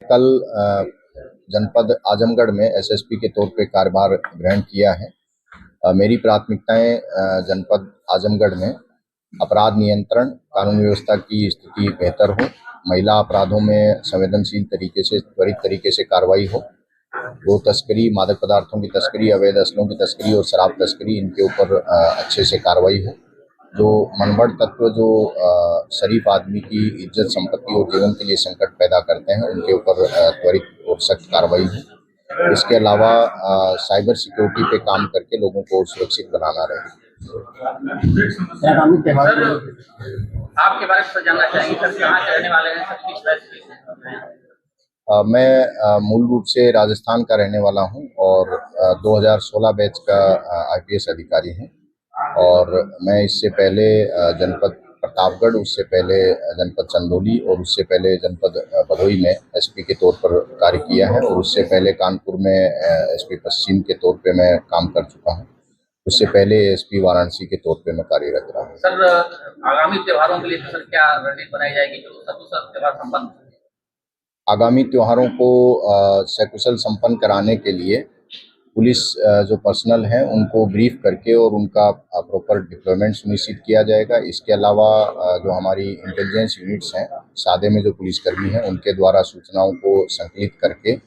कल जनपद आजमगढ़ में एसएसपी के तौर पे कार्यभार ग्रहण किया है। मेरी प्राथमिकताएं जनपद आजमगढ़ में अपराध नियंत्रण, कानून व्यवस्था की स्थिति बेहतर हो, महिला अपराधों में संवेदनशील तरीके से, त्वरित तरीके से कार्रवाई हो, गो तस्करी, मादक पदार्थों की तस्करी, अवैध असलों की तस्करी और शराब तस्करी, इनके ऊपर अच्छे से कार्रवाई हो। जो मनगढ़ तत्व जो शरीफ आदमी की इज्जत, संपत्ति और जीवन के लिए संकट पैदा करते हैं, उनके ऊपर त्वरित और सख्त कार्रवाई हो। इसके अलावा साइबर सिक्योरिटी पे काम करके लोगों को सुरक्षित बनाना रहे। आपके बारे में जानना चाहेंगे सर, कहाँ के रहने वाले हैं सर, किस वजह से? मैं मूल रूप से राजस्थान का रहने वाला हूं और 2016 बैच का आईपीएस अधिकारी हूं और मैं इससे पहले जनपद प्रतापगढ़, उससे पहले जनपद चंदौली और उससे पहले जनपद भदोही में एसपी के तौर पर कार्य किया है और उससे पहले कानपुर में एसपी पश्चिम के तौर पे मैं काम कर चुका हूं। उससे पहले एसपी वाराणसी के तौर पे मैं कार्यरत रहा हूँ। सर, आगामी त्योहारों के लिए सर क्या रणनीति बनाई जाएगी जो सकुशल त्योहार संपन्न? आगामी त्योहारों को सकुशल संपन्न कराने के लिए पुलिस जो पर्सनल हैं उनको ब्रीफ करके और उनका प्रॉपर डिप्लॉयमेंट सुनिश्चित किया जाएगा। इसके अलावा जो हमारी इंटेलिजेंस यूनिट्स हैं, सादे में जो पुलिसकर्मी हैं, उनके द्वारा सूचनाओं को संकलित करके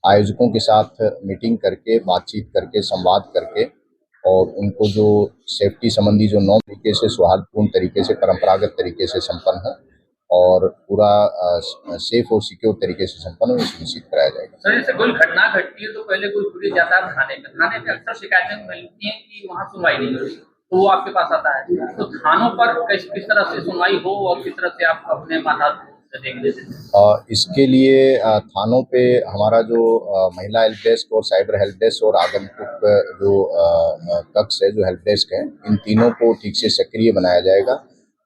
आयोजकों के साथ मीटिंग करके, बातचीत करके, संवाद करके और उनको जो सेफ्टी संबंधी जो नौ तरीके से, सौहार्दपूर्ण तरीके से, परंपरागत तरीके से संपन्न हो और पूरा सेफ और सिक्योर तरीके से संपन्न हो, सुनिश्चित कराया जाएगा। सर, जैसे कोई घटना घटती है तो पहले कोई पुलिस जाता है थाने पे अक्सर शिकायतें मिलती हैं कि वहाँ सुनवाई नहीं होती, तो वो आपके पास आता है। तो थानों पर किस तरह से सुनवाई हो और किस तरह से आप अपने माता देंगे? इसके लिए थानों पे हमारा जो महिला हेल्प डेस्क और साइबर हेल्प डेस्क और आगंतुक जो कक्ष है, जो हेल्प डेस्क है, इन तीनों को ठीक से सक्रिय बनाया जाएगा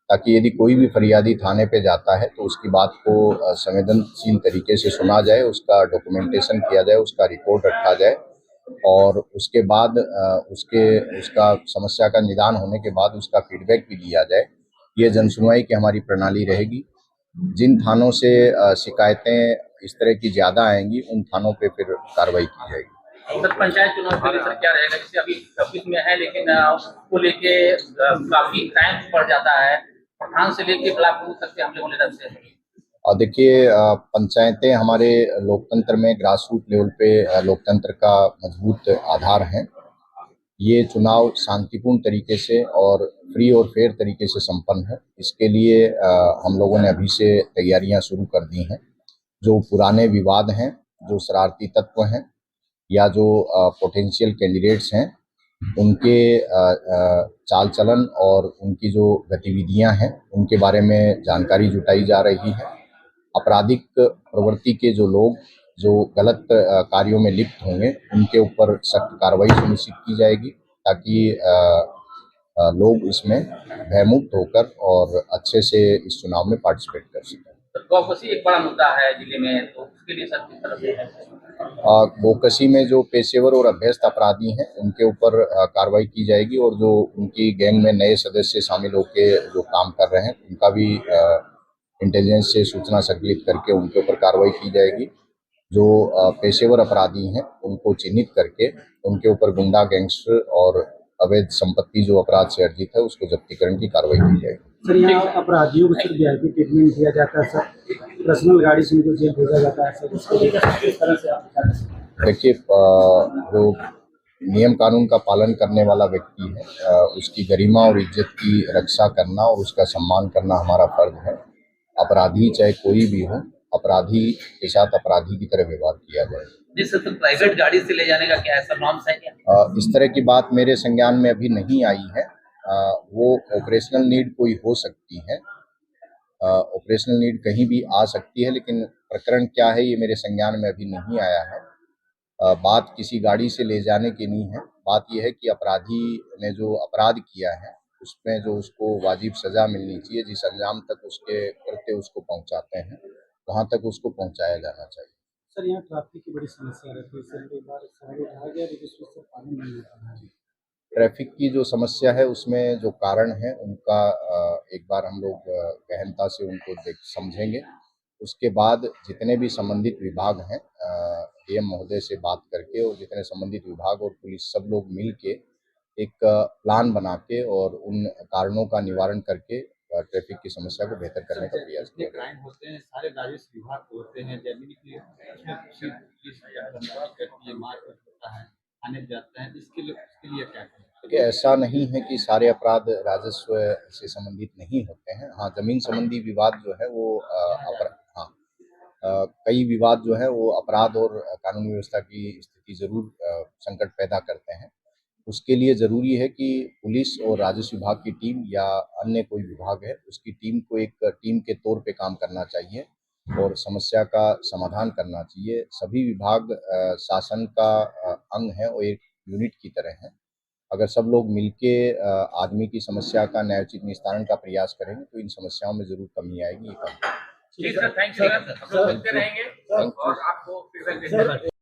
ताकि यदि कोई भी फरियादी थाने पे जाता है तो उसकी बात को संवेदनशील तरीके से सुना जाए, उसका डॉक्यूमेंटेशन किया जाए, उसका रिकॉर्ड रखा जाए और उसके बाद उसका समस्या का निदान होने के बाद उसका फीडबैक भी लिया जाए। ये जनसुनवाई की हमारी प्रणाली रहेगी। जिन थानों से शिकायतें इस तरह की ज्यादा आएंगी, उन थानों पे फिर कार्रवाई की जाएगी। सर, पंचायत चुनाव के लिए सर क्या रहेगा? जैसे अभी 26 में है, लेकिन उसको लेके काफी टाइम बढ़ जाता है, प्रधान से लेके ब्लॉक बूथ तक के हमले होने लगते हैं। और देखिए, पंचायतें हमारे लोकतंत्र में ग्रास रूट लेवल पे लोकतंत्र का मजबूत आधार हैं। ये चुनाव शांतिपूर्ण तरीके से और फ्री और फेयर तरीके से संपन्न है। इसके लिए हम लोगों ने अभी से तैयारियां शुरू कर दी हैं। जो पुराने विवाद हैं, जो शरारती तत्व हैं या जो पोटेंशियल कैंडिडेट्स हैं, उनके चाल चलन और उनकी जो गतिविधियां हैं, उनके बारे में जानकारी जुटाई जा रही है। आपराधिक प्रवृत्ति के जो लोग जो गलत कार्यों में लिप्त होंगे, उनके ऊपर सख्त कार्रवाई सुनिश्चित की जाएगी ताकि लोग इसमें भयमुक्त होकर और अच्छे से इस चुनाव में पार्टिसिपेट कर सकें। गौकशी एक बड़ा मुद्दा है जिले में, तो उसके लिए सर किस तरह से है? गौकशी में जो पेशेवर और अभ्यस्त अपराधी हैं, उनके ऊपर कार्रवाई की जाएगी और जो उनकी गैंग में नए सदस्य शामिल होकर जो काम कर रहे हैं, उनका भी इंटेलिजेंस से सूचना संकलित करके उनके ऊपर कार्रवाई की जाएगी। जो पेशेवर अपराधी हैं, उनको चिन्हित करके उनके ऊपर गुंडा, गैंगस्टर और अवैध संपत्ति जो अपराध से अर्जित है, उसको जब्तीकरण की कार्रवाई की जाएगी। सर, यहाँ अपराधियों को सिर्फ वीआईपी ट्रीटमेंट दिया जाता है सर, पर्सनल गाड़ी से उनको जेल भेजा जाता है सर, इस तरह से आप? देखिए, जो नियम कानून का पालन करने वाला व्यक्ति है, उसकी गरिमा और इज्जत की रक्षा करना और उसका सम्मान करना हमारा फर्ज है। अपराधी चाहे कोई भी हो, अपराधी के साथ अपराधी की तरह व्यवहार किया जाए। जिस तो प्राइवेट गाड़ी से ले जाने का क्या ऐसा नॉर्म्स है क्या? इस तरह की बात मेरे संज्ञान में अभी नहीं आई है। वो ऑपरेशनल नीड कोई हो सकती है, ऑपरेशनल नीड कहीं भी आ सकती है, लेकिन प्रकरण क्या है ये मेरे संज्ञान में अभी नहीं आया है। बात किसी गाड़ी से ले जाने की नहीं है। बात यह है कि अपराधी ने जो अपराध किया है, उसमें जो उसको वाजिब सजा मिलनी चाहिए, जिस अंजाम तक उसके कृत्य उसको पहुंचाते हैं, वहां तक उसको पहुंचाया जाना चाहिए। सर, यहाँ ट्रैफिक की बड़ी समस्या रहती है सर, एक बार शहर कहा गया रजिस्ट्रेशन पानी नहीं होता है। ट्रैफिक की जो समस्या है, उसमें जो कारण है उनका एक बार हम लोग गहनता से उनको समझेंगे उसके बाद जितने भी संबंधित विभाग हैं डीएम महोदय से बात करके और जितने संबंधित विभाग और पुलिस सब लोग मिल के एक प्लान बना के और उन कारणों का निवारण करके ट्रैफिक की समस्या को बेहतर करने का प्रयास किया क्राइम होते हैं, सारे राजस्व विभाग के होते हैं, जमीन की उसमें पुलिस बमबारी करती है, मारपीट होता है, थाने जाते हैं, इसके लिए क्या करें? देखिए, ऐसा नहीं है कि सारे अपराध राजस्व से संबंधित नहीं होते हैं। हाँ, जमीन संबंधी विवाद जो है वो कई विवाद जो है वो अपराध और कानून व्यवस्था की स्थिति जरूर संकट पैदा करते हैं। उसके लिए ज़रूरी है कि पुलिस और राजस्व विभाग की टीम या अन्य कोई विभाग है, उसकी टीम को एक टीम के तौर पे काम करना चाहिए और समस्या का समाधान करना चाहिए। सभी विभाग शासन का अंग है और एक यूनिट की तरह है। अगर सब लोग मिलके आदमी की समस्या का न्यायोचित निस्तारण का प्रयास करेंगे तो इन समस्याओं में ज़रूर कमी आएगी। ये कम ठीक सर, थैंक यू सर, हम लोग मिलते रहेंगे और आपको फीडबैक देते रहेंगे।